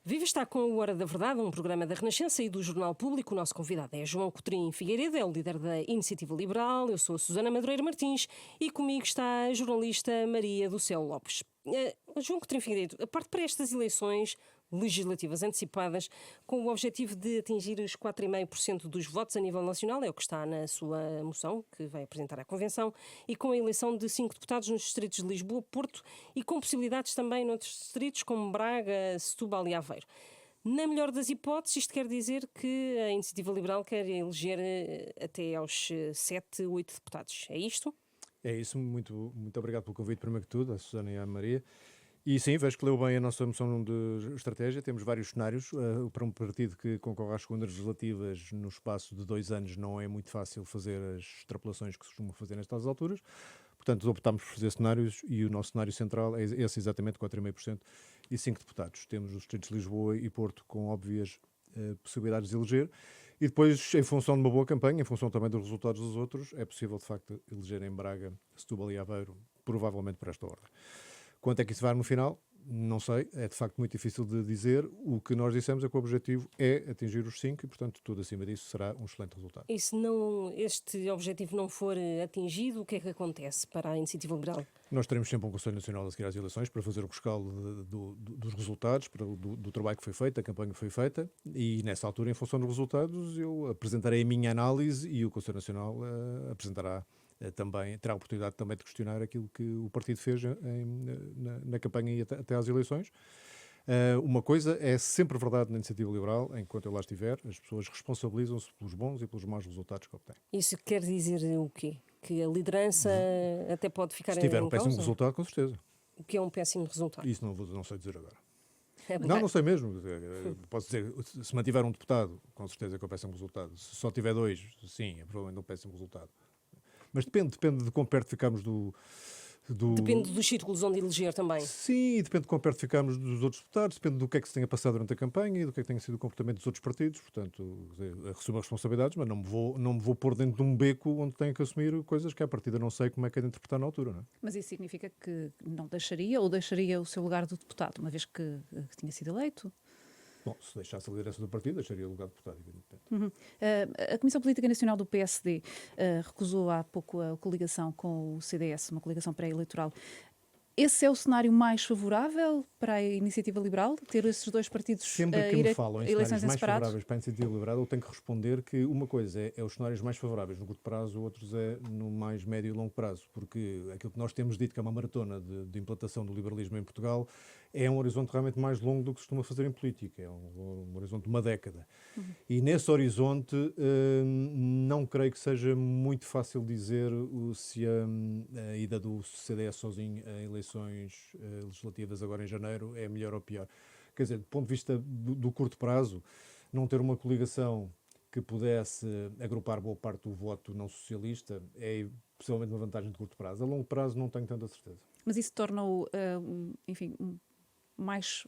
Viva está com o Hora da Verdade, um programa da Renascença e do Jornal Público. O nosso convidado é João Coutrinho Figueiredo, é o líder da Iniciativa Liberal. Eu sou a Susana Madureira Martins e comigo está a jornalista Maria do Céu Lopes. João Coutrinho Figueiredo, parte para estas eleições legislativas antecipadas com o objetivo de atingir os 4,5% dos votos a nível nacional, é o que está na sua moção, que vai apresentar à Convenção, e com a eleição de 5 deputados nos distritos de Lisboa, Porto e com possibilidades também noutros distritos como Braga, Setúbal e Aveiro. Na melhor das hipóteses, isto quer dizer que a Iniciativa Liberal quer eleger até aos 7, 8 deputados. É isto? É isso, muito obrigado pelo convite, primeiro que tudo, à Susana e à Maria. E sim, vejo que leu bem a nossa moção de estratégia. Temos vários cenários. Para um partido que concorre às segundas legislativas no espaço de 2 anos não é muito fácil fazer as extrapolações que se costumam fazer nestas alturas. Portanto, optámos por fazer cenários e o nosso cenário central é esse exatamente, 4,5% e 5 deputados. Temos os distritos de Lisboa e Porto com óbvias possibilidades de eleger. E depois, em função de uma boa campanha, em função também dos resultados dos outros, é possível, de facto, eleger em Braga, Setúbal e Aveiro, provavelmente por esta ordem. Quanto é que isso vai no final? Não sei, é de facto muito difícil de dizer. O que nós dissemos é que o objetivo é atingir os 5 e, portanto, tudo acima disso será um excelente resultado. E se este objetivo não for atingido, o que é que acontece para a Iniciativa Liberal? Nós teremos sempre um Conselho Nacional a seguir às eleições para fazer o rescaldo dos resultados, do trabalho que foi feito, da campanha que foi feita, e nessa altura, em função dos resultados, eu apresentarei a minha análise e o Conselho Nacional apresentará também, terá a oportunidade também de questionar aquilo que o partido fez na campanha e até às eleições. Uma coisa é sempre verdade na Iniciativa Liberal, enquanto eu lá estiver, as pessoas responsabilizam-se pelos bons e pelos maus resultados que obtêm. Isso quer dizer o quê? Que a liderança até pode ficar em causa? Se tiver um péssimo resultado, com certeza. O que é um péssimo resultado? Isso não sei dizer agora. É Não sei mesmo. Posso dizer, se mantiver um deputado, com certeza que é um péssimo resultado. Se só tiver 2, sim, é provavelmente um péssimo resultado. Mas depende de quão perto ficamos do... Depende dos círculos onde eleger também. Sim, e depende de quão perto ficamos dos outros deputados, depende do que é que se tenha passado durante a campanha e do que é que tenha sido o comportamento dos outros partidos. Portanto, assumo as responsabilidades, mas não me vou pôr dentro de um beco onde tenho que assumir coisas que à partida não sei como é que é de interpretar na altura. Não é? Mas isso significa que não deixaria ou deixaria o seu lugar de deputado, uma vez que tinha sido eleito? Bom, se deixasse a liderança do partido, deixaria o lugar de deputado, evidentemente. A Comissão Política Nacional do PSD recusou há pouco a coligação com o CDS, uma coligação pré-eleitoral. Esse é o cenário mais favorável para a Iniciativa Liberal? Ter esses dois partidos Sempre que me falam em eleições cenários mais separados? favoráveis para a Iniciativa Liberal, eu tenho que responder que uma coisa é os cenários mais favoráveis no curto prazo, outros é no mais médio e longo prazo, porque aquilo que nós temos dito que é uma maratona de implantação do liberalismo em Portugal é um horizonte realmente mais longo do que se costuma fazer em política, é um horizonte de uma década. E nesse horizonte não creio que seja muito fácil dizer se a ida do CDS sozinho a eleições legislativas agora em janeiro é melhor ou pior. Quer dizer, do ponto de vista do curto prazo, não ter uma coligação que pudesse agrupar boa parte do voto não socialista é possivelmente uma vantagem de curto prazo. A longo prazo não tenho tanta certeza. Mas isso torna-o, enfim, mais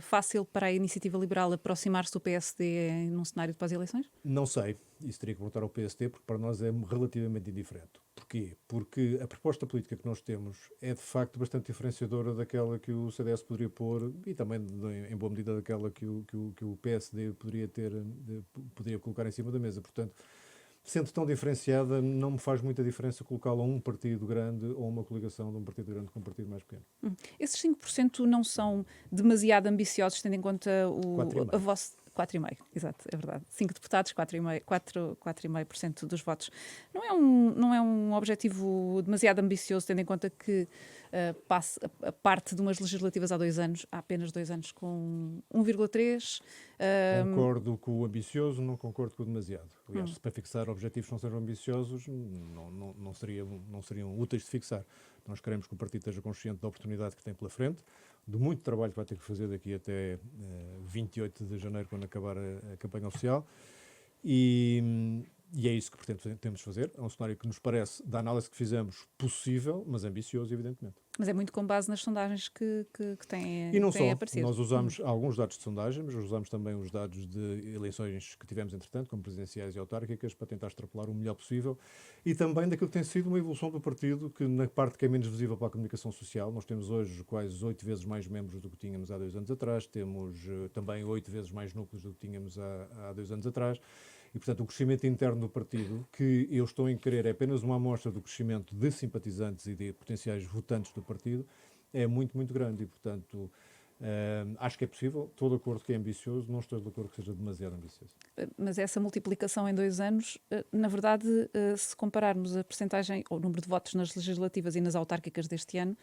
fácil para a Iniciativa Liberal aproximar-se do PSD num cenário de pós-eleições? Não sei. Isso teria que perguntar ao PSD, porque para nós é relativamente indiferente. Porquê? Porque a proposta política que nós temos é, de facto, bastante diferenciadora daquela que o CDS poderia pôr e também, em boa medida, daquela que o PSD poderia colocar em cima da mesa. Portanto, sendo tão diferenciada, não me faz muita diferença colocá-la a um partido grande ou uma coligação de um partido grande com um partido mais pequeno. Esses 5% não são demasiado ambiciosos, tendo em conta a vossa... 4,5%, exato, é verdade. 5 deputados, 4,5% dos votos. Não é um objetivo demasiado ambicioso, tendo em conta que a parte de umas legislativas há 2 anos, há apenas 2 anos com 1,3%. Concordo com o ambicioso, não concordo com o demasiado. Aliás, se para fixar objetivos não sejam ambiciosos, não seriam úteis de fixar. Nós queremos que o partido esteja consciente da oportunidade que tem pela frente, do muito trabalho que vai ter que fazer daqui até 28 de janeiro, quando acabar a campanha oficial, e E é isso que pretendemos fazer. É um cenário que nos parece, da análise que fizemos, possível, mas ambicioso, evidentemente. Mas é muito com base nas sondagens que têm, E não têm só. aparecido. Nós usamos alguns dados de sondagem, mas usamos também os dados de eleições que tivemos, entretanto, como presidenciais e autárquicas, para tentar extrapolar o melhor possível. E também daquilo que tem sido uma evolução do partido, que na parte que é menos visível para a comunicação social, nós temos hoje quase 8 vezes mais membros do que tínhamos há 2 anos atrás, temos também 8 vezes mais núcleos do que tínhamos há 2 anos atrás. E, portanto, o crescimento interno do partido, que eu estou em querer, é apenas uma amostra do crescimento de simpatizantes e de potenciais votantes do partido, é muito, muito grande. E, portanto, acho que é possível. Estou de acordo que é ambicioso, não estou de acordo que seja demasiado ambicioso. Mas essa multiplicação em 2 anos, na verdade, se compararmos a percentagem ou o número de votos nas legislativas e nas autárquicas deste ano,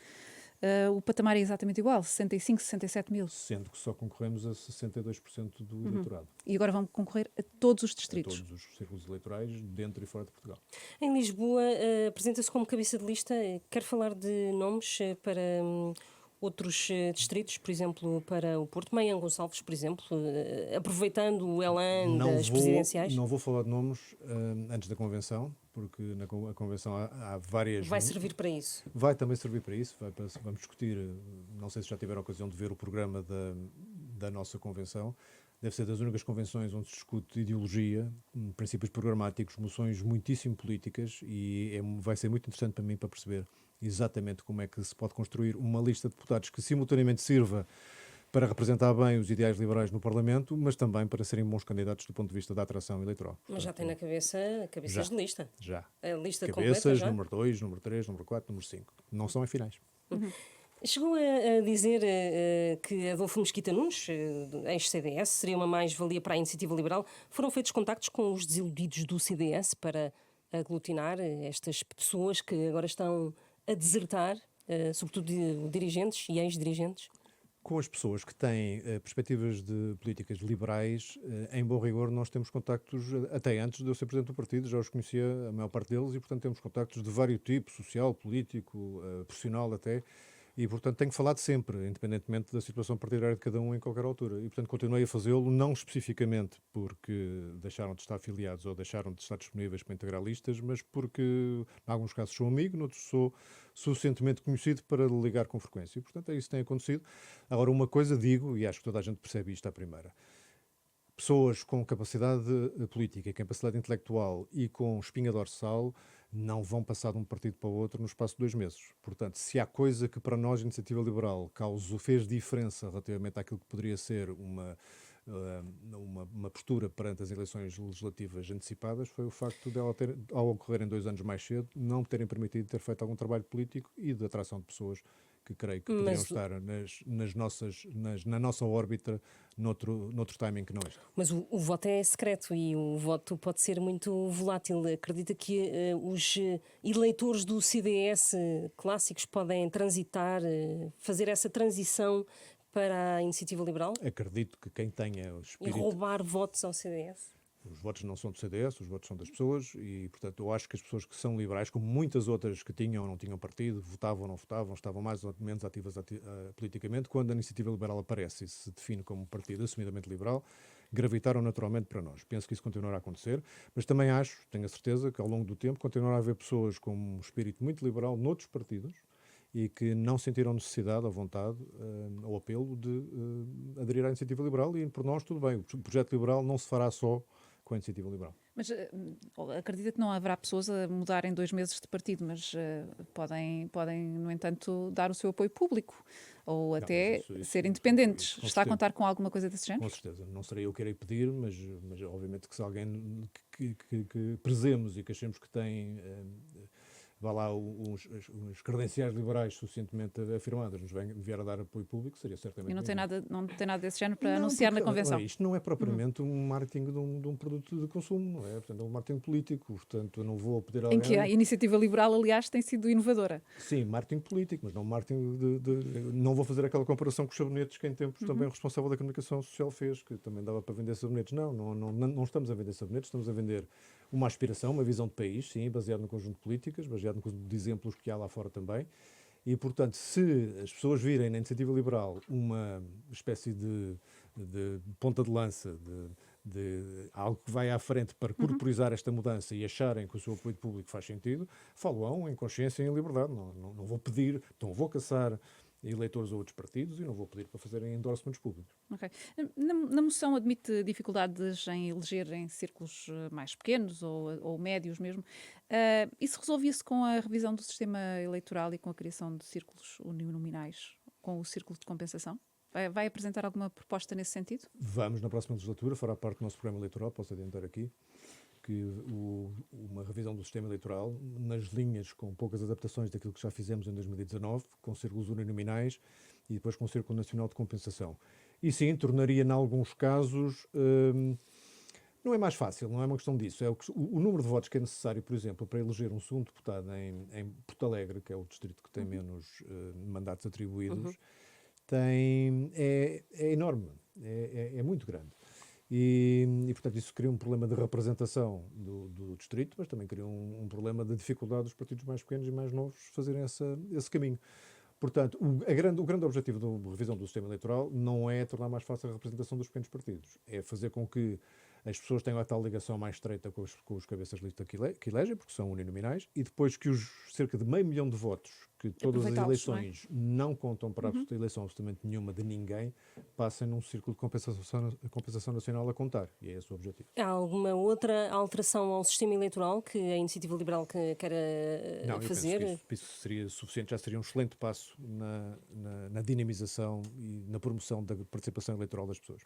o patamar é exatamente igual, 65, 67 mil. Sendo que só concorremos a 62% do eleitorado. E agora vão concorrer a todos os distritos. A todos os círculos eleitorais, dentro e fora de Portugal. Em Lisboa, apresenta-se como cabeça de lista. Quer falar de nomes para outros distritos, por exemplo, para o Porto, Maian Gonçalves, por exemplo, aproveitando o elan das presidenciais? Não vou falar de nomes antes da convenção, porque na convenção há várias... Vai servir para isso? Vai também servir para isso. Vamos discutir, não sei se já tiveram a ocasião de ver o programa da nossa convenção. Deve ser das únicas convenções onde se discute ideologia, princípios programáticos, moções muitíssimo políticas, e vai ser muito interessante para mim para perceber exatamente como é que se pode construir uma lista de deputados que simultaneamente sirva para representar bem os ideais liberais no Parlamento, mas também para serem bons candidatos do ponto de vista da atração eleitoral. Mas já tem na cabeça cabeças de lista? Já. A lista cabeças, completa já? número 2, número 3, número 4, número 5. Não são em finais. Chegou a dizer que Adolfo Mesquita Nunes, ex-CDS, seria uma mais-valia para a Iniciativa Liberal. Foram feitos contactos com os desiludidos do CDS para aglutinar estas pessoas que agora estão a desertar, sobretudo dirigentes e ex-dirigentes? Com as pessoas que têm perspectivas de políticas liberais, em bom rigor, nós temos contactos, até antes de eu ser presidente do partido, já os conhecia a maior parte deles, e, portanto, temos contactos de vários tipos, social, político, profissional até, e, portanto, tenho falado sempre, independentemente da situação partidária de cada um em qualquer altura. E, portanto, continuei a fazê-lo, não especificamente porque deixaram de estar afiliados ou deixaram de estar disponíveis para integrar listas, mas porque, em alguns casos, sou amigo, noutros sou suficientemente conhecido para ligar com frequência. E, portanto, é isso que tem acontecido. Agora, uma coisa digo, e acho que toda a gente percebe isto à primeira: pessoas com capacidade política, capacidade intelectual e com espinha dorsal não vão passar de um partido para o outro no espaço de 2 meses. Portanto, se há coisa que para nós, Iniciativa Liberal, fez diferença relativamente àquilo que poderia ser uma postura perante as eleições legislativas antecipadas, foi o facto dela ter, ao ocorrerem 2 anos mais cedo, não terem permitido ter feito algum trabalho político e de atração de pessoas que creio que poderiam estar na nossa órbita noutro timing que não este. Mas o voto é secreto e o voto pode ser muito volátil. Acredita que os eleitores do CDS clássicos podem transitar, fazer essa transição para a Iniciativa Liberal? Acredito que quem tenha o espírito... E roubar votos ao CDS? Os votos não são do CDS, os votos são das pessoas e, portanto, eu acho que as pessoas que são liberais, como muitas outras que tinham ou não tinham partido, votavam ou não votavam, estavam mais ou menos ativas politicamente, quando a Iniciativa Liberal aparece e se define como um partido assumidamente liberal, gravitaram naturalmente para nós. Penso que isso continuará a acontecer, mas também tenho a certeza que ao longo do tempo continuará a haver pessoas com um espírito muito liberal noutros partidos e que não sentiram necessidade ou vontade ou apelo de aderir à Iniciativa Liberal, e por nós tudo bem. O projeto liberal não se fará só com a Iniciativa Liberal. Mas acredita que não haverá pessoas a mudar em 2 meses de partido, mas podem, no entanto, dar o seu apoio público ou até ser independentes. Está a contar com alguma coisa desse género? Com certeza. Não serei eu que irei pedir, mas obviamente que se alguém que prezemos e que achemos que tem... vá lá, os credenciais liberais suficientemente afirmadas, nos vier a dar apoio público, seria certamente... E não tem nada desse género para anunciar na convenção? Isto não é propriamente um marketing de um produto de consumo, não é? Portanto, é um marketing político, portanto, eu não vou pedir a alguém... Em que a Iniciativa Liberal, aliás, tem sido inovadora. Sim, marketing político, mas não marketing não vou fazer aquela comparação com os sabonetes que em tempos também o responsável da comunicação social fez, que também dava para vender sabonetes. Não estamos a vender sabonetes, estamos a vender uma aspiração, uma visão de país, sim, baseado no conjunto de políticas, baseado no conjunto de exemplos que há lá fora também. E, portanto, se as pessoas virem na Iniciativa Liberal uma espécie de ponta de lança, de algo que vai à frente para corporizar esta mudança e acharem que o seu apoio público faz sentido, falam em consciência e em liberdade. Não vou pedir, não vou caçar eleitores a outros partidos e não vou pedir para fazerem endorsements públicos. Okay. Na moção admite dificuldades em eleger em círculos mais pequenos ou médios mesmo. Isso resolvia-se com a revisão do sistema eleitoral e com a criação de círculos uninominais, com o círculo de compensação? Vai apresentar alguma proposta nesse sentido? Vamos, na próxima legislatura, fará parte do nosso programa eleitoral, posso adiantar aqui, que uma revisão do sistema eleitoral, nas linhas com poucas adaptações daquilo que já fizemos em 2019, com círculos uninominais e depois com o Círculo Nacional de Compensação. E sim, tornaria, em alguns casos, não é mais fácil, não é uma questão disso. É o número de votos que é necessário, por exemplo, para eleger um segundo deputado em Porto Alegre, que é o distrito que tem menos mandatos atribuídos, é enorme, é muito grande. E, portanto, isso cria um problema de representação do distrito, mas também cria um problema de dificuldade dos partidos mais pequenos e mais novos fazerem esse caminho. Portanto, o grande objetivo da revisão do sistema eleitoral não é tornar mais fácil a representação dos pequenos partidos, é fazer com que as pessoas tenham a tal ligação mais estreita com os cabeças de lista que elegem, porque são uninominais, e depois que os cerca de 500 mil votos, que todas as eleições não contam para a eleição absolutamente nenhuma de ninguém, passem num círculo de compensação nacional a contar. E é esse o objetivo. Há alguma outra alteração ao sistema eleitoral que a Iniciativa Liberal quer fazer? Não, eu penso que isso seria suficiente, já seria um excelente passo na dinamização e na promoção da participação eleitoral das pessoas.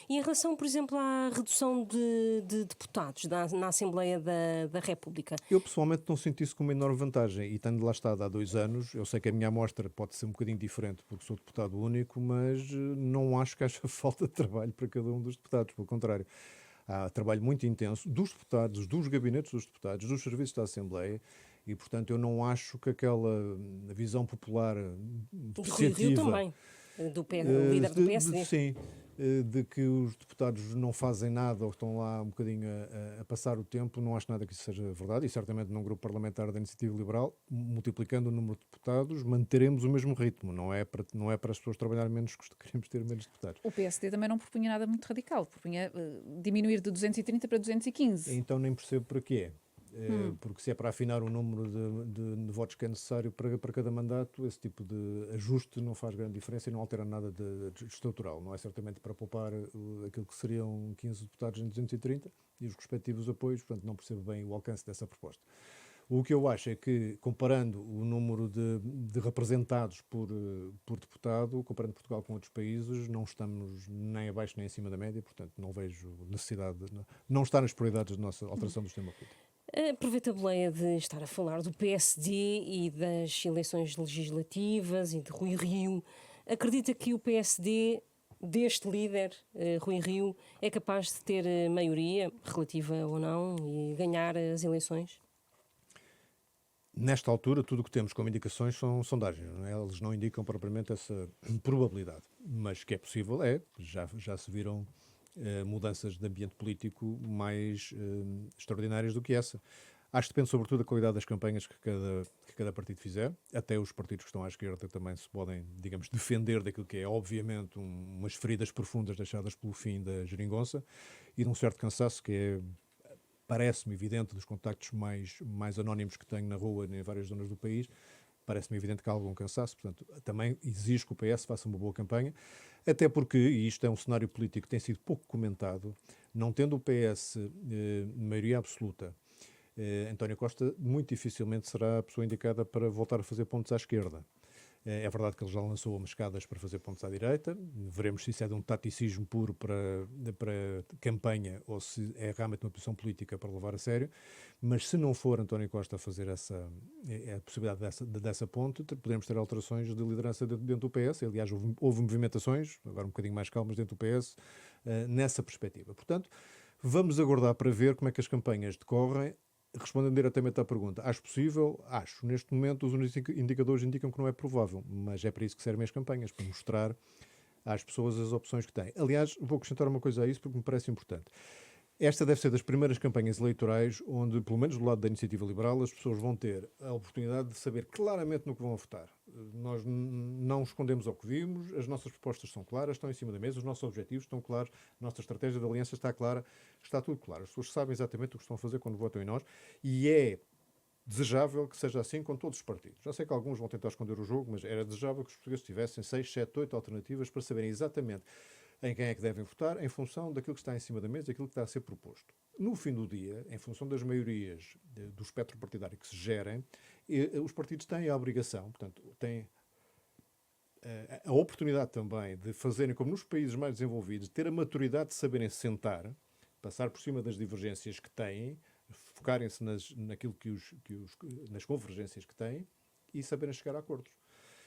E em relação, por exemplo, à redução de deputados na Assembleia da República? Eu pessoalmente não sinto isso como uma enorme vantagem e tendo lá estado há 2 anos, eu sei que a minha amostra pode ser um bocadinho diferente porque sou deputado único, mas não acho que haja falta de trabalho para cada um dos deputados, pelo contrário. Há trabalho muito intenso dos deputados, dos gabinetes dos deputados, dos serviços da Assembleia e, portanto, eu não acho que aquela visão popular Rui Rio também, o líder do PSD. Sim, de que os deputados não fazem nada ou estão lá um bocadinho a passar o tempo, não acho nada que isso seja verdade e certamente num grupo parlamentar da Iniciativa Liberal, multiplicando o número de deputados, manteremos o mesmo ritmo, não é para as pessoas trabalharem menos que queremos ter menos deputados. O PSD também não propunha nada muito radical, propunha diminuir de 230 para 215. Então nem percebo para quê. Porque se é para afinar o número de votos que é necessário para cada mandato, esse tipo de ajuste não faz grande diferença e não altera nada de estrutural. Não é certamente para poupar aquilo que seriam 15 deputados em 230 e os respectivos apoios, portanto não percebo bem o alcance dessa proposta. O que eu acho é que, comparando o número de representados por deputado, comparando Portugal com outros países, não estamos nem abaixo nem acima da média, portanto não vejo necessidade, não está nas prioridades da nossa alteração do sistema político. Aproveita a boleia de estar a falar do PSD e das eleições legislativas e de Rui Rio. Acredita que o PSD, deste líder, Rui Rio, é capaz de ter maioria, relativa ou não, e ganhar as eleições? Nesta altura, tudo o que temos como indicações são sondagens. Não é? Eles não indicam propriamente essa probabilidade. Mas que é possível, já se viram mudanças de ambiente político mais extraordinárias do que essa. Acho que depende sobretudo da qualidade das campanhas que cada partido fizer. Até os partidos que estão à esquerda também se podem, digamos, defender daquilo que é, obviamente, umas feridas profundas deixadas pelo fim da geringonça e de um certo cansaço que parece-me evidente dos contactos mais anónimos que tenho na rua em várias zonas do país. Parece-me evidente que há algum cansaço, portanto, também exijo que o PS faça uma boa campanha, até porque, e isto é um cenário político que tem sido pouco comentado, não tendo o PS maioria absoluta, António Costa muito dificilmente será a pessoa indicada para voltar a fazer pontos à esquerda. É verdade que ele já lançou umas escadas para fazer pontos à direita, veremos se isso é de um taticismo puro para campanha ou se é realmente uma posição política para levar a sério, mas se não for António Costa a fazer a possibilidade dessa ponte, podemos ter alterações de liderança dentro do PS, aliás houve movimentações, agora um bocadinho mais calmas dentro do PS, nessa perspectiva. Portanto, vamos aguardar para ver como é que as campanhas decorrem. Respondendo diretamente à pergunta, acho possível? Acho. Neste momento, os indicadores indicam que não é provável, mas é para isso que servem as campanhas, para mostrar às pessoas as opções que têm. Aliás, vou acrescentar uma coisa a isso porque me parece importante. Esta deve ser das primeiras campanhas eleitorais onde, pelo menos do lado da Iniciativa Liberal, as pessoas vão ter a oportunidade de saber claramente no que vão votar. Nós não escondemos ao que vimos, as nossas propostas são claras, estão em cima da mesa, os nossos objetivos estão claros, a nossa estratégia de aliança está clara, está tudo claro. As pessoas sabem exatamente o que estão a fazer quando votam em nós e é desejável que seja assim com todos os partidos. Já sei que alguns vão tentar esconder o jogo, mas era desejável que os portugueses tivessem 6, 7, 8 alternativas para saberem exatamente em quem é que devem votar, em função daquilo que está em cima da mesa e daquilo que está a ser proposto. No fim do dia, em função das maiorias do espectro partidário que se gerem, os partidos têm a obrigação, portanto, têm a oportunidade também de fazerem, como nos países mais desenvolvidos, ter a maturidade de saberem sentar, passar por cima das divergências que têm, focarem-se naquilo nas convergências que têm e saberem chegar a acordos.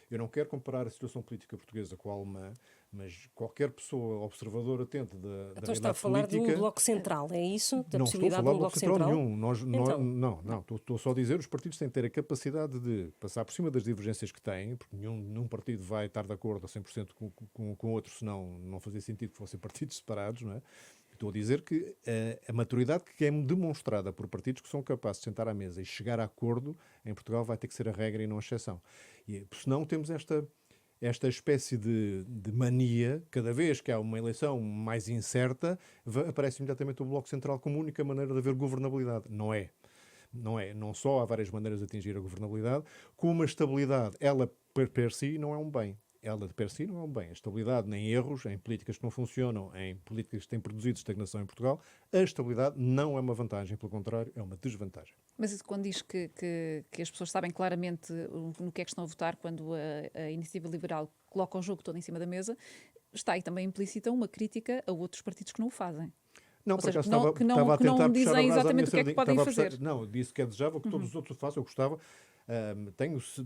Eu não quero comparar a situação política portuguesa com a alemã, mas qualquer pessoa observadora atenta da Então realidade está a falar política... de um bloco central, é isso? Da Não estou a possibilidade falar de de bloco central nenhum. Então. Não. Estou só a dizer que os partidos têm que ter a capacidade de passar por cima das divergências que têm, porque nenhum partido vai estar de acordo a 100% com outro, senão não fazia sentido que fossem partidos separados, não é? Estou a dizer que a maturidade que é demonstrada por partidos que são capazes de sentar à mesa e chegar a acordo em Portugal vai ter que ser a regra e não a exceção. E senão temos esta espécie de mania, cada vez que há uma eleição mais incerta, aparece imediatamente o Bloco Central como única maneira de haver governabilidade. Não é. Não só há várias maneiras de atingir a governabilidade, como a estabilidade, ela per si não é um bem. Ela de per si não é um bem. A estabilidade nem erros, em políticas que não funcionam, em políticas que têm produzido estagnação em Portugal, a estabilidade não é uma vantagem, pelo contrário, é uma desvantagem. Mas isso quando diz que as pessoas sabem claramente no que é que estão a votar, quando a Iniciativa Liberal coloca o jogo todo em cima da mesa, está aí também implícita uma crítica a outros partidos que não o fazem. Não, Ou por seja, acaso não estava dizem exatamente o que é que podem fazer. Não, disse que é desejável que todos os outros o façam. Eu gostava.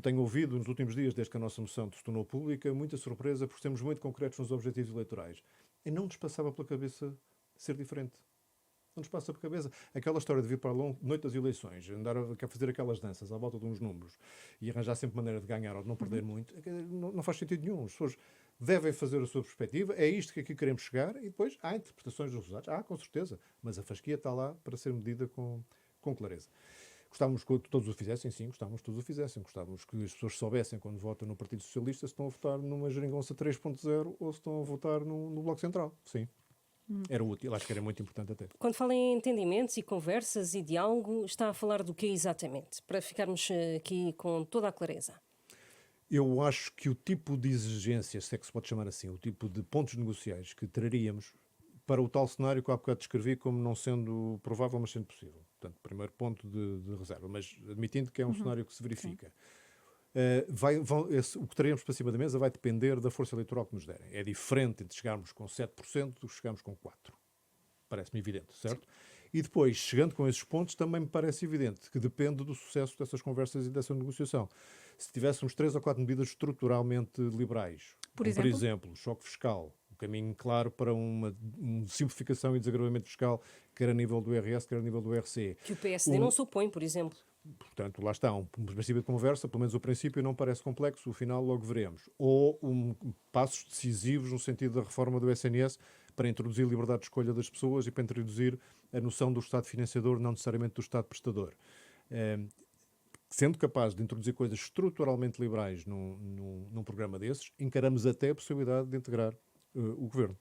Tenho ouvido nos últimos dias, desde que a nossa moção se tornou pública, muita surpresa, porque estamos muito concretos nos objetivos eleitorais. E não nos passava pela cabeça ser diferente. Não nos passa pela cabeça. Aquela história de vir para a noite das eleições, andar a fazer aquelas danças à volta de uns números e arranjar sempre maneira de ganhar ou de não perder muito, não faz sentido nenhum. As pessoas devem fazer a sua perspectiva, é isto que aqui queremos chegar, e depois há interpretações dos resultados. Com certeza, mas a fasquia está lá para ser medida com clareza. Gostávamos que todos o fizessem, sim, gostávamos que todos o fizessem. Gostávamos que as pessoas soubessem, quando votam no Partido Socialista, se estão a votar numa geringonça 3.0 ou se estão a votar no Bloco Central. Sim. Era útil, acho que era muito importante até. Quando fala em entendimentos e conversas e diálogo, está a falar do que exatamente? Para ficarmos aqui com toda a clareza. Eu acho que o tipo de exigências, se é que se pode chamar assim, o tipo de pontos negociais que traríamos para o tal cenário que há bocado descrevi como não sendo provável, mas sendo possível. Portanto, primeiro ponto de reserva, mas admitindo que é um cenário que se verifica. O que teremos para cima da mesa vai depender da força eleitoral que nos derem. É diferente entre chegarmos com 7% do que chegarmos com 4%. Parece-me evidente, certo? Sim. E depois, chegando com esses pontos, também me parece evidente que depende do sucesso dessas conversas e dessa negociação. Se tivéssemos 3 ou 4 medidas estruturalmente liberais, por exemplo, o choque fiscal, o caminho claro para uma simplificação e desagravamento fiscal, quer a nível do IRS, quer a nível do IRC. Que o PSD não se opõe, por exemplo. Portanto, lá está, um princípio de conversa, pelo menos o princípio não parece complexo, o final logo veremos. Ou passos decisivos no sentido da reforma do SNS para introduzir liberdade de escolha das pessoas e para introduzir a noção do Estado financiador, não necessariamente do Estado prestador. Sendo capaz de introduzir coisas estruturalmente liberais num programa desses, encaramos até a possibilidade de integrar o Governo.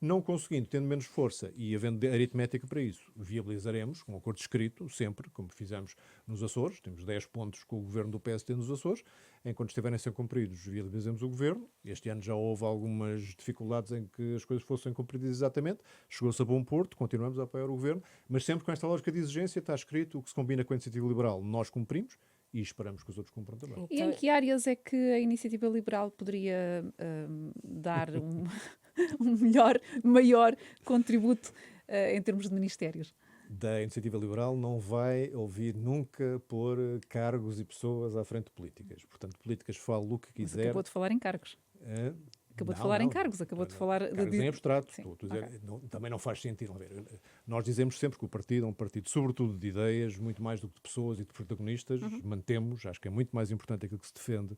Não conseguindo, tendo menos força e havendo aritmética para isso, viabilizaremos um acordo escrito, sempre, como fizemos nos Açores. Temos 10 pontos com o governo do PSD nos Açores. Enquanto estiverem a ser cumpridos, viabilizamos o governo. Este ano já houve algumas dificuldades em que as coisas fossem cumpridas exatamente. Chegou-se a bom porto, continuamos a apoiar o governo, mas sempre com esta lógica de exigência, está escrito o que se combina com a iniciativa liberal, nós cumprimos e esperamos que os outros cumpram também. E em que áreas é que a iniciativa liberal poderia dar um maior contributo em termos de ministérios? Da iniciativa liberal não vai ouvir nunca pôr cargos e pessoas à frente de políticas. Portanto, políticas fala o que quiser. Mas acabou de falar em cargos. Acabou de falar em cargos, acabou de falar... Cargos em abstrato. Também não faz sentido. Nós dizemos sempre que o partido é um partido sobretudo de ideias, muito mais do que de pessoas e de protagonistas. Mantemos, acho que é muito mais importante aquilo que se defende,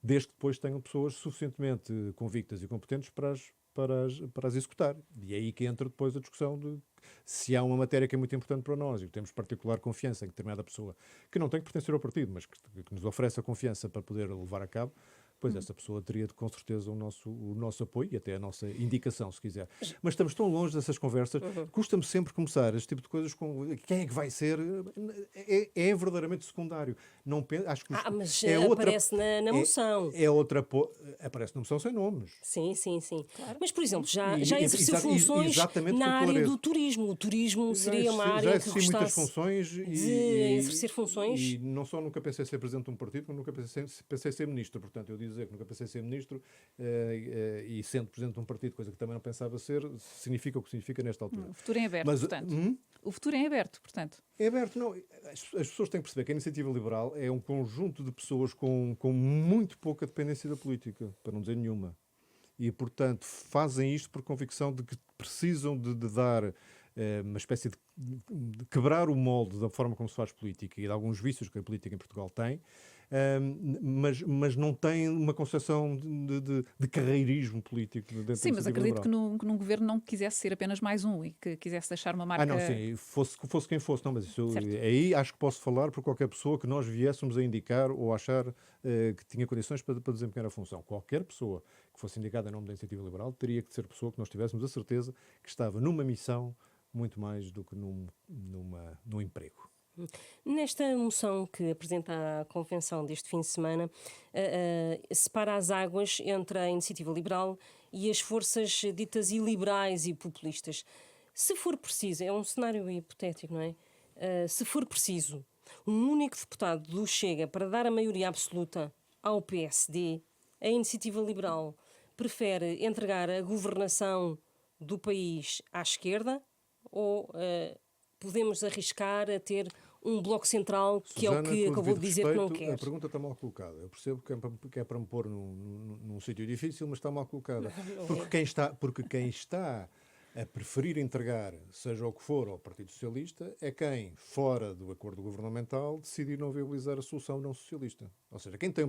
desde que depois tenham pessoas suficientemente convictas e competentes para as para as executar. E é aí que entra depois a discussão de se há uma matéria que é muito importante para nós e que temos particular confiança em determinada pessoa, que não tem que pertencer ao partido, mas que nos oferece a confiança para poder levar a cabo, pois essa pessoa teria com certeza o nosso apoio e até a nossa indicação, se quiser. Mas estamos tão longe dessas conversas, custa-me sempre começar este tipo de coisas com quem é que vai ser, é verdadeiramente secundário. Não, acho que mas aparece na moção. Aparece na moção sem nomes. Sim. Claro. Mas, por exemplo, já E- exerceu funções exatamente na com área clareza. do turismo. O turismo seria uma Já área que exerci muitas gostasse funções de exercer funções. E não só nunca pensei ser presidente de um partido, como nunca pensei ser ministro. Portanto, eu dizer que nunca pensei ser ministro e sendo presidente de um partido, coisa que também não pensava ser, significa o que significa nesta altura. O futuro é em aberto, Mas, portanto. O futuro é em aberto, portanto. É aberto, não. As pessoas têm que perceber que a Iniciativa Liberal é um conjunto de pessoas com muito pouca dependência da política, para não dizer nenhuma. E, portanto, fazem isto por convicção de que precisam de dar uma espécie de quebrar o molde da forma como se faz política e de alguns vícios que a política em Portugal tem, mas não tem uma concepção de carreirismo político dentro Sim, da mas Iniciativa acredito Liberal. que num governo não quisesse ser apenas mais um e que quisesse deixar uma marca... Não, sim, fosse quem fosse, não, mas isso Certo. aí acho que posso falar por qualquer pessoa que nós viéssemos a indicar ou achar que tinha condições para desempenhar a função. Qualquer pessoa que fosse indicada em nome da Iniciativa Liberal teria que ser pessoa que nós tivéssemos a certeza que estava numa missão muito mais do que num emprego. Nesta moção que apresenta à Convenção deste fim de semana, separa as águas entre a Iniciativa Liberal e as forças ditas iliberais e populistas. Se for preciso, é um cenário hipotético, não é? Se for preciso, um único deputado do Chega para dar a maioria absoluta ao PSD, a Iniciativa Liberal prefere entregar a governação do país à esquerda ou podemos arriscar a ter um bloco central, que Susana, é o que com acabou de devido dizer que não respeito, quer? A pergunta está mal colocada. Eu percebo que é para me pôr num sítio difícil, mas está mal colocada. Porque quem está a preferir entregar, seja o que for, ao Partido Socialista, é quem, fora do acordo governamental, decidir não viabilizar a solução não socialista. Ou seja, quem tem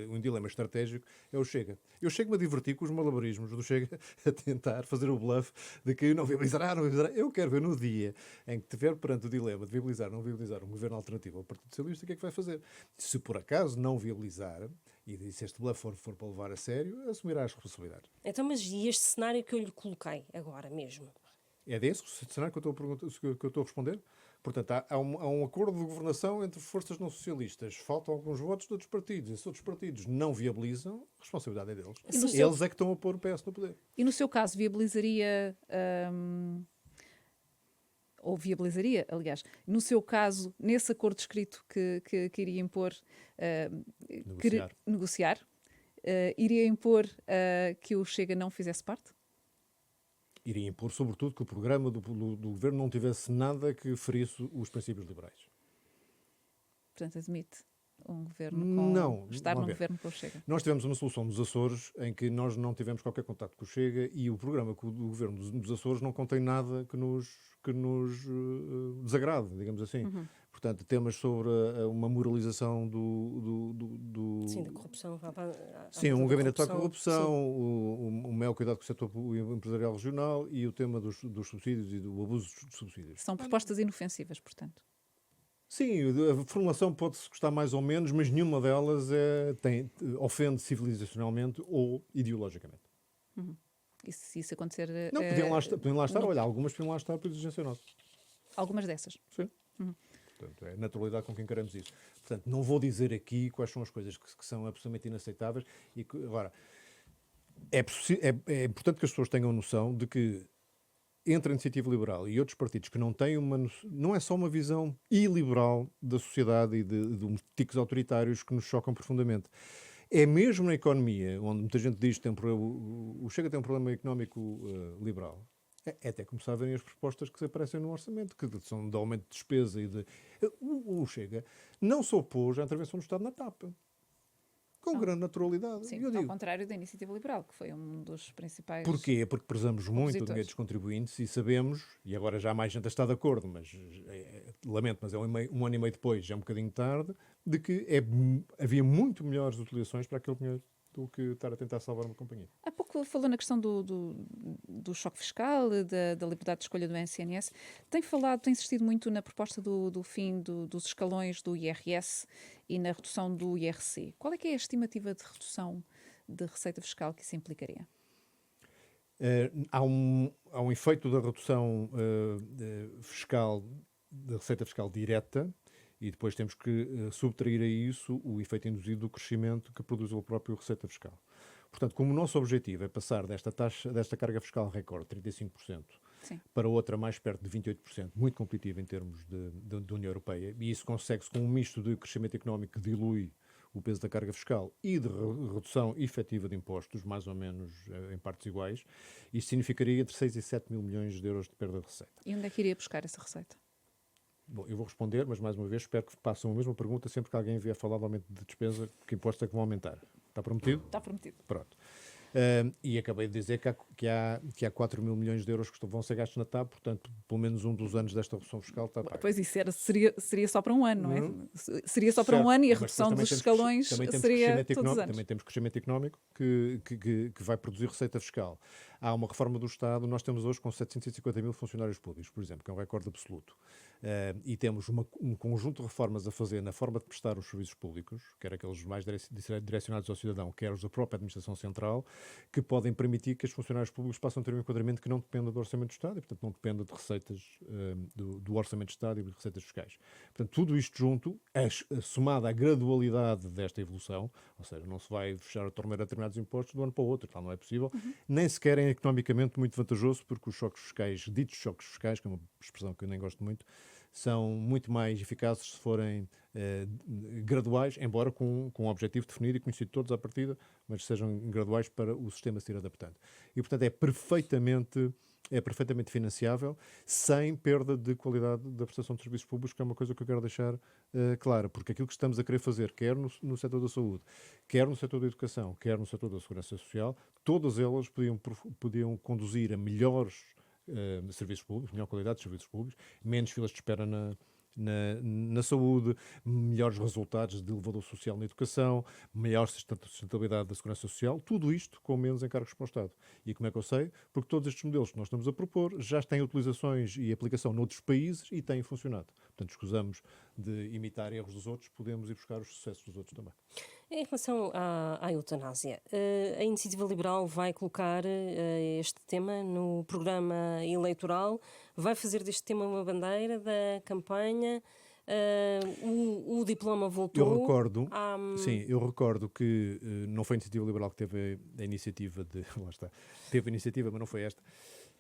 um dilema estratégico é o Chega. Eu chego-me a divertir com os malabarismos do Chega a tentar fazer o bluff de que não viabilizará. Eu quero ver no dia em que estiver perante o dilema de viabilizar ou não viabilizar um governo alternativo ao Partido Socialista, o que é que vai fazer? Se por acaso não viabilizar, e se este bluff for para levar a sério, assumirá as responsabilidades. Então, mas e este cenário que eu lhe coloquei agora mesmo? É desse o cenário que eu estou a responder? Portanto, há um acordo de governação entre forças não socialistas. Faltam alguns votos de outros partidos. E se outros partidos não viabilizam, a responsabilidade é deles. Eles é que estão a pôr o PS no poder. E no seu caso, viabilizaria... ou viabilizaria, aliás, no seu caso, nesse acordo escrito que iria impor... negociar iria impor que o Chega não fizesse parte? Iria impor, sobretudo, que o programa do governo não tivesse nada que ferisse os princípios liberais. Portanto, admite um governo com... estar num governo com o Chega. Nós tivemos uma solução nos Açores em que nós não tivemos qualquer contacto com o Chega e o programa do governo dos Açores não contém nada que nos desagrade, digamos assim. Portanto, temas sobre uma moralização Sim, da corrupção. Sim, um gabinete para a corrupção, o maior cuidado com o setor empresarial regional e o tema dos subsídios e do abuso de subsídios. São propostas inofensivas, portanto. Sim, a formulação pode-se gostar mais ou menos, mas nenhuma delas ofende civilizacionalmente ou ideologicamente. E se isso acontecer... Não, podiam lá estar, olha, algumas podiam lá estar por exigência nossa. Algumas dessas? Sim. Portanto, é a naturalidade com que encaramos isso. Portanto, não vou dizer aqui quais são as coisas que são absolutamente inaceitáveis. Agora, é importante que as pessoas tenham noção de que entre a Iniciativa Liberal e outros partidos que não têm não é só uma visão iliberal da sociedade e de uns tiques autoritários que nos chocam profundamente. É mesmo na economia, onde muita gente diz que o Chega tem um problema económico liberal. É até começar a verem as propostas que se aparecem no orçamento, que são de aumento de despesa e de... O Chega não se opôs à intervenção do Estado na TAP. Com grande naturalidade. Sim, ao contrário da Iniciativa Liberal, que foi um dos principais... Porquê? Porque prezamos muito o dinheiro dos contribuintes e sabemos, e agora já mais gente está de acordo, mas lamento, mas é um ano e meio depois, já é um bocadinho tarde, de que havia muito melhores utilizações para aquele dinheiro do que estar a tentar salvar uma companhia. Há pouco falou na questão do choque fiscal, da liberdade de escolha do SNS. Tem insistido muito na proposta do fim dos escalões do IRS e na redução do IRC. Qual é que é a estimativa de redução de receita fiscal que isso implicaria? Há um efeito da redução fiscal, da receita fiscal direta, e depois temos que subtrair a isso o efeito induzido do crescimento que produz o próprio receita fiscal. Portanto, como o nosso objetivo é passar desta carga fiscal recorde, 35%, Sim. para outra mais perto de 28%, muito competitiva em termos de União Europeia, e isso consegue-se com um misto de crescimento económico que dilui o peso da carga fiscal e de redução efetiva de impostos, mais ou menos em partes iguais, isso significaria entre 6 e 7 mil milhões de euros de perda de receita. E onde é que iria buscar essa receita? Bom, eu vou responder, mas mais uma vez espero que façam a mesma pergunta sempre que alguém vier falar de aumento de despesa, que impostos é que vão aumentar. Está prometido? Está prometido. Pronto. E acabei de dizer que há 4 mil milhões de euros que vão ser gastos na TAP, portanto, pelo menos um dos anos desta redução fiscal está pago. Pois isso seria só para um ano, não é? Seria só para um ano e a redução dos escalões seria todos os anos. Também temos crescimento económico que vai produzir receita fiscal. Há uma reforma do Estado, nós temos hoje com 750 mil funcionários públicos, por exemplo, que é um recorde absoluto. E temos um conjunto de reformas a fazer na forma de prestar os serviços públicos, quer aqueles mais direcionados ao cidadão, quer os da própria Administração Central, que podem permitir que os funcionários públicos possam ter um enquadramento que não dependa do Orçamento do Estado e, portanto, não dependa de receitas do Orçamento do Estado e de receitas fiscais. Portanto, tudo isto junto, somado à gradualidade desta evolução, ou seja, não se vai fechar a torneira a determinados impostos de um ano para o outro, tal não é possível, nem sequer é economicamente muito vantajoso, porque os choques fiscais, ditos choques fiscais, que é uma expressão que eu nem gosto muito, são muito mais eficazes se forem graduais, embora com um objetivo definido e conhecido de todos à partida, mas sejam graduais para o sistema se ir adaptando. E, portanto, é perfeitamente financiável, sem perda de qualidade da prestação de serviços públicos, que é uma coisa que eu quero deixar clara, porque aquilo que estamos a querer fazer, quer no setor da saúde, quer no setor da educação, quer no setor da segurança social, todas elas podiam conduzir a melhores serviços públicos, melhor qualidade de serviços públicos, menos filas de espera na saúde, melhores resultados de elevador social na educação, maior sustentabilidade da segurança social, tudo isto com menos encargos para o Estado. E como é que eu sei? Porque todos estes modelos que nós estamos a propor já têm utilizações e aplicação noutros países e têm funcionado. Portanto, escusamos de imitar erros dos outros, podemos ir buscar os sucessos dos outros também. Em relação à eutanásia, a Iniciativa Liberal vai colocar este tema no programa eleitoral, vai fazer deste tema uma bandeira da campanha. O diploma voltou. Eu recordo que não foi a Iniciativa Liberal que teve a iniciativa de. Lá está. Teve a iniciativa, mas não foi esta,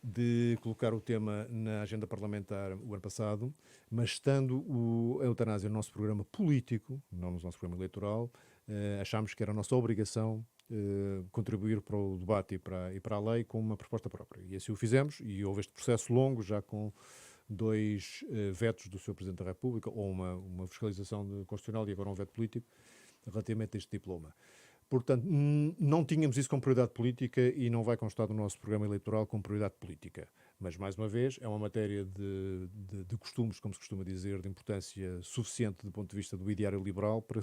de colocar o tema na agenda parlamentar o ano passado, mas estando a eutanásia no nosso programa político, não no nosso programa eleitoral, achámos que era a nossa obrigação contribuir para o debate e para a lei com uma proposta própria. E assim o fizemos, e houve este processo longo, já com 2 vetos do Sr. Presidente da República, ou uma fiscalização constitucional e agora um veto político, relativamente a este diploma. Portanto, não tínhamos isso como prioridade política e não vai constar no nosso programa eleitoral como prioridade política. Mas, mais uma vez, é uma matéria de costumes, como se costuma dizer, de importância suficiente do ponto de vista do ideário liberal para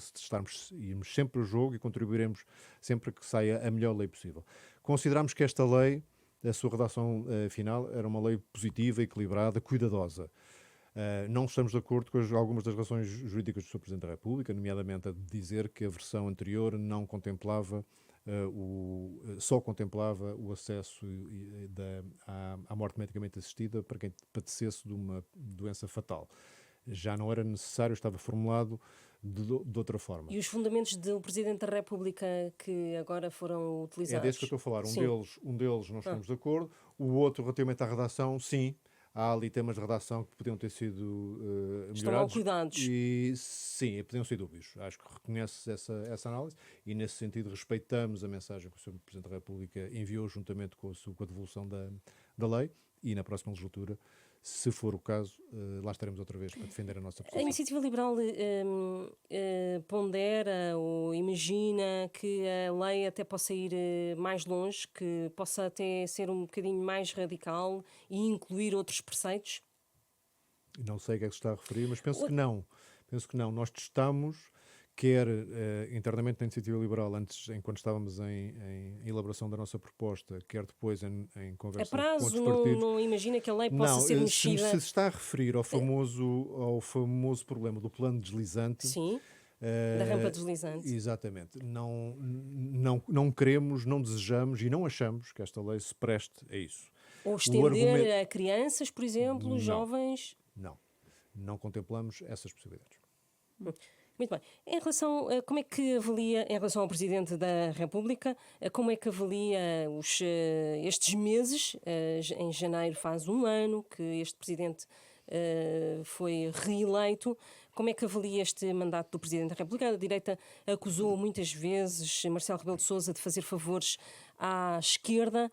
irmos sempre ao jogo e contribuiremos sempre que saia a melhor lei possível. Consideramos que esta lei, a sua redação final, era uma lei positiva, equilibrada, cuidadosa. Não estamos de acordo com algumas das razões jurídicas do Sr. Presidente da República, nomeadamente a de dizer que a versão anterior não contemplava, só contemplava o acesso à morte medicamente assistida para quem padecesse de uma doença fatal. Já não era necessário, estava formulado de outra forma. E os fundamentos do Presidente da República que agora foram utilizados? É desse que eu estou a falar. Um deles nós estamos de acordo, o outro relativamente à redação, sim. Há ali temas de redação que podiam ter sido melhorados. Estão cuidados. E sim, podiam ser dúbios. Acho que reconhece essa análise e, nesse sentido, respeitamos a mensagem que o Sr. Presidente da República enviou juntamente com a devolução da lei e, na próxima legislatura, se for o caso, lá estaremos outra vez para defender a nossa posição. A Iniciativa Liberal pondera ou imagina que a lei até possa ir mais longe, que possa até ser um bocadinho mais radical e incluir outros preceitos? Não sei o que é que se está a referir, mas penso que não. Nós testamos quer internamente na Iniciativa Liberal, antes, enquanto estávamos em elaboração da nossa proposta, quer depois em conversa com outros partidos. Não imagina que a lei possa ser mexida? Se está a referir ao famoso problema do plano deslizante... Sim, da rampa deslizante. Exatamente. Não queremos, não desejamos e não achamos que esta lei se preste a isso. Ou estender a crianças, por exemplo, jovens? Não contemplamos essas possibilidades. Muito bem. Em relação, como é que avalia, em relação ao Presidente da República, como é que avalia estes meses? Em janeiro faz 1 ano que este Presidente foi reeleito. Como é que avalia este mandato do Presidente da República? A direita acusou muitas vezes Marcelo Rebelo de Sousa de fazer favores à esquerda.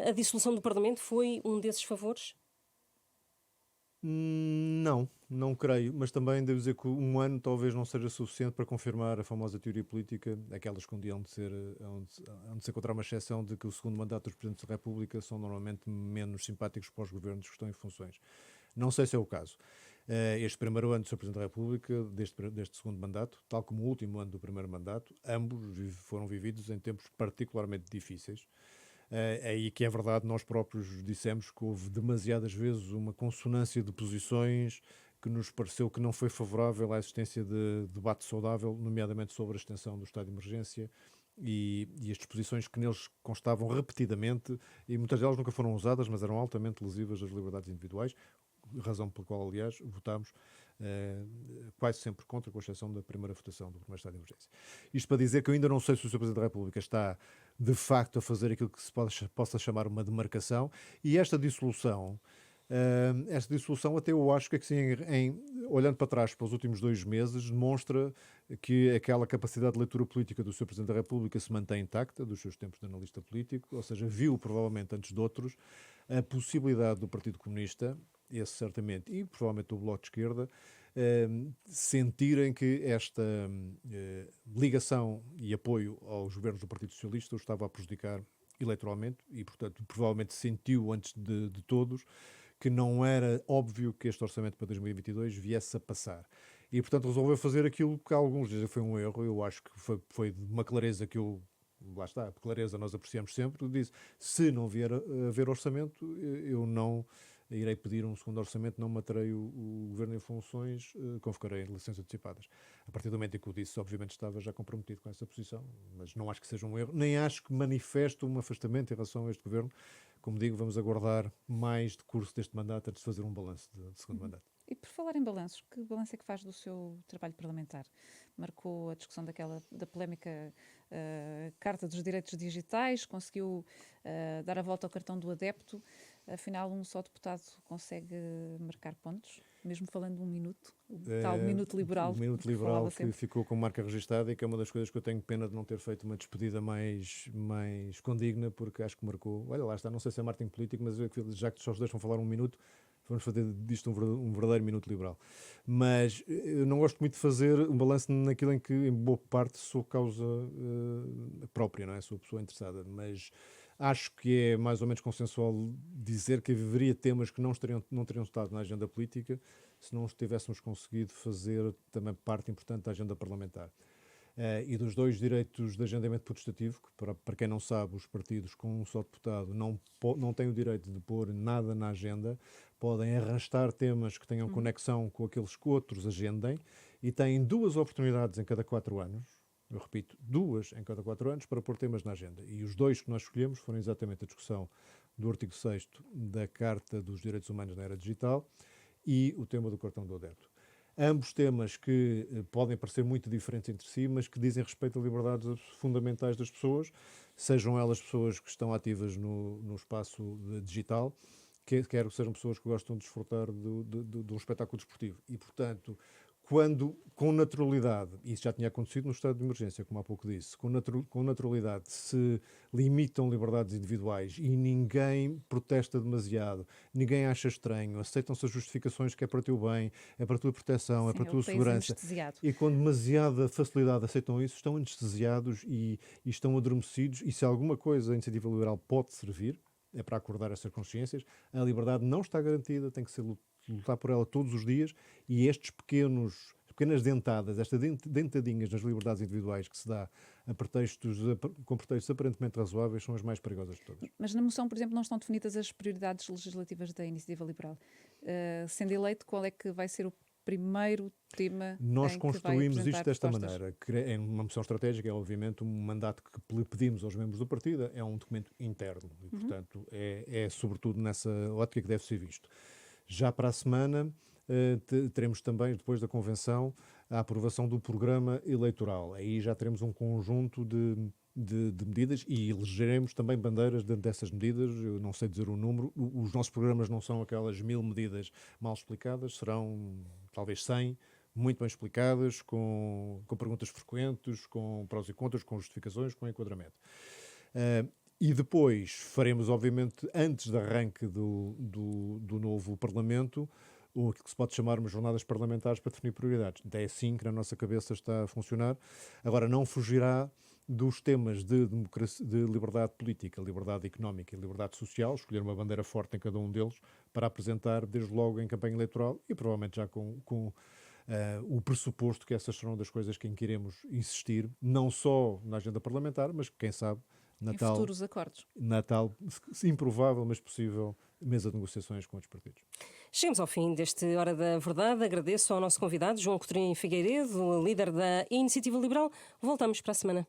A dissolução do Parlamento foi um desses favores? Não creio, mas também devo dizer que 1 ano talvez não seja suficiente para confirmar a famosa teoria política, aquelas que onde se encontrar uma exceção de que o segundo mandato dos Presidentes da República são normalmente menos simpáticos para os governos que estão em funções. Não sei se é o caso. Este primeiro ano do Sr. Presidente da República, deste segundo mandato, tal como o último ano do primeiro mandato, ambos foram vividos em tempos particularmente difíceis. Aí que é verdade, nós próprios dissemos que houve demasiadas vezes uma consonância de posições que nos pareceu que não foi favorável à existência de debate saudável, nomeadamente sobre a extensão do estado de emergência e as disposições que neles constavam repetidamente, e muitas delas nunca foram usadas, mas eram altamente lesivas das liberdades individuais, razão pela qual, aliás, votámos quase sempre contra, com exceção da primeira votação do primeiro estado de emergência. Isto para dizer que eu ainda não sei se o Sr. Presidente da República está, de facto, a fazer aquilo que se possa chamar uma demarcação, e esta dissolução até eu acho que assim, olhando para trás para os últimos 2 meses, demonstra que aquela capacidade de leitura política do Sr. Presidente da República se mantém intacta, dos seus tempos de analista político, ou seja, viu provavelmente antes de outros a possibilidade do Partido Comunista, esse certamente, e provavelmente do Bloco de Esquerda, sentirem que esta ligação e apoio aos governos do Partido Socialista os estava a prejudicar eleitoralmente e, portanto, provavelmente sentiu antes de todos que não era óbvio que este orçamento para 2022 viesse a passar. E, portanto, resolveu fazer aquilo que alguns dizem foi um erro. Eu acho que foi de uma clareza que lá está, a clareza nós apreciamos sempre. Disse, se não vier a haver orçamento, eu não irei pedir um segundo orçamento, não matarei o governo em funções, convocarei eleições antecipadas. A partir do momento em que eu disse, obviamente estava já comprometido com essa posição, mas não acho que seja um erro, nem acho que manifeste um afastamento em relação a este governo. Como digo, vamos aguardar mais decurso deste mandato antes de fazer um balanço de segundo mandato. E por falar em balanços, que balanço é que faz do seu trabalho parlamentar? Marcou a discussão da polémica Carta dos Direitos Digitais, conseguiu dar a volta ao cartão do adepto. Afinal, um só deputado consegue marcar pontos, mesmo falando 1 minuto, o tal minuto liberal. O minuto liberal que ficou com marca registada e que é uma das coisas que eu tenho pena de não ter feito uma despedida mais condigna, porque acho que marcou. Olha, lá está, não sei se é marketing político, mas já que só os deixam falar 1 minuto, vamos fazer disto um verdadeiro minuto liberal. Mas eu não gosto muito de fazer um balanço naquilo em que, em boa parte, sou causa própria, não é? Sou a pessoa interessada, mas acho que é mais ou menos consensual dizer que haveria temas que não teriam estado na agenda política se não tivéssemos conseguido fazer também parte importante da agenda parlamentar. E dos 2 direitos de agendamento potestativo, que para quem não sabe, os partidos com um só deputado não têm o direito de pôr nada na agenda, podem arrastar temas que tenham conexão com aqueles que outros agendem e têm 2 oportunidades em cada 4 anos, eu repito, 2 em cada 4 anos para pôr temas na agenda. E os 2 que nós escolhemos foram exatamente a discussão do artigo 6º da Carta dos Direitos Humanos na Era Digital e o tema do cartão do adepto. Ambos temas que podem parecer muito diferentes entre si, mas que dizem respeito a liberdades fundamentais das pessoas, sejam elas pessoas que estão ativas no espaço digital, quer sejam pessoas que gostam de desfrutar de um espetáculo desportivo. E, portanto, quando, com naturalidade, e isso já tinha acontecido no estado de emergência, como há pouco disse, com naturalidade se limitam liberdades individuais e ninguém protesta demasiado, ninguém acha estranho, aceitam-se as justificações que é para o teu bem, é para a tua proteção, é para a tua segurança. E com demasiada facilidade aceitam isso, estão anestesiados e estão adormecidos, e se alguma coisa a iniciativa liberal pode servir, é para acordar essas consciências, a liberdade não está garantida, tem que ser lutar por ela todos os dias, e estas pequenas pequenas dentadas, estas dentadinhas nas liberdades individuais que se dá com pretextos aparentemente razoáveis são as mais perigosas de todas. Mas na moção, por exemplo, não estão definidas as prioridades legislativas da Iniciativa Liberal. Sendo eleito, qual é que vai ser o primeiro tema Nós em construímos que vai isto desta propostas? maneira. É uma moção estratégica, é obviamente um mandato que pedimos aos membros do partido, é um documento interno e, portanto, é sobretudo nessa ótica que deve ser visto. Já para a semana teremos também, depois da convenção, a aprovação do programa eleitoral. Aí já teremos um conjunto de medidas e elegeremos também bandeiras dentro dessas medidas. Eu não sei dizer o número. Os nossos programas não são aquelas 1000 medidas mal explicadas, serão talvez 100, muito bem explicadas, com perguntas frequentes, com prós e contras, com justificações, com enquadramento. E depois faremos, obviamente, antes do arranque do novo Parlamento, aquilo que se pode chamar umas jornadas parlamentares para definir prioridades. É assim que na nossa cabeça está a funcionar. Agora, não fugirá dos temas de liberdade política, liberdade económica e liberdade social, escolher uma bandeira forte em cada um deles para apresentar desde logo em campanha eleitoral e provavelmente já com o pressuposto que essas serão das coisas em que iremos insistir, não só na agenda parlamentar, mas quem sabe em futuros acordos. Natal, improvável, mas possível, mesa de negociações com outros partidos. Chegamos ao fim deste Hora da Verdade. Agradeço ao nosso convidado, João Coutinho Figueiredo, líder da Iniciativa Liberal. Voltamos para a semana.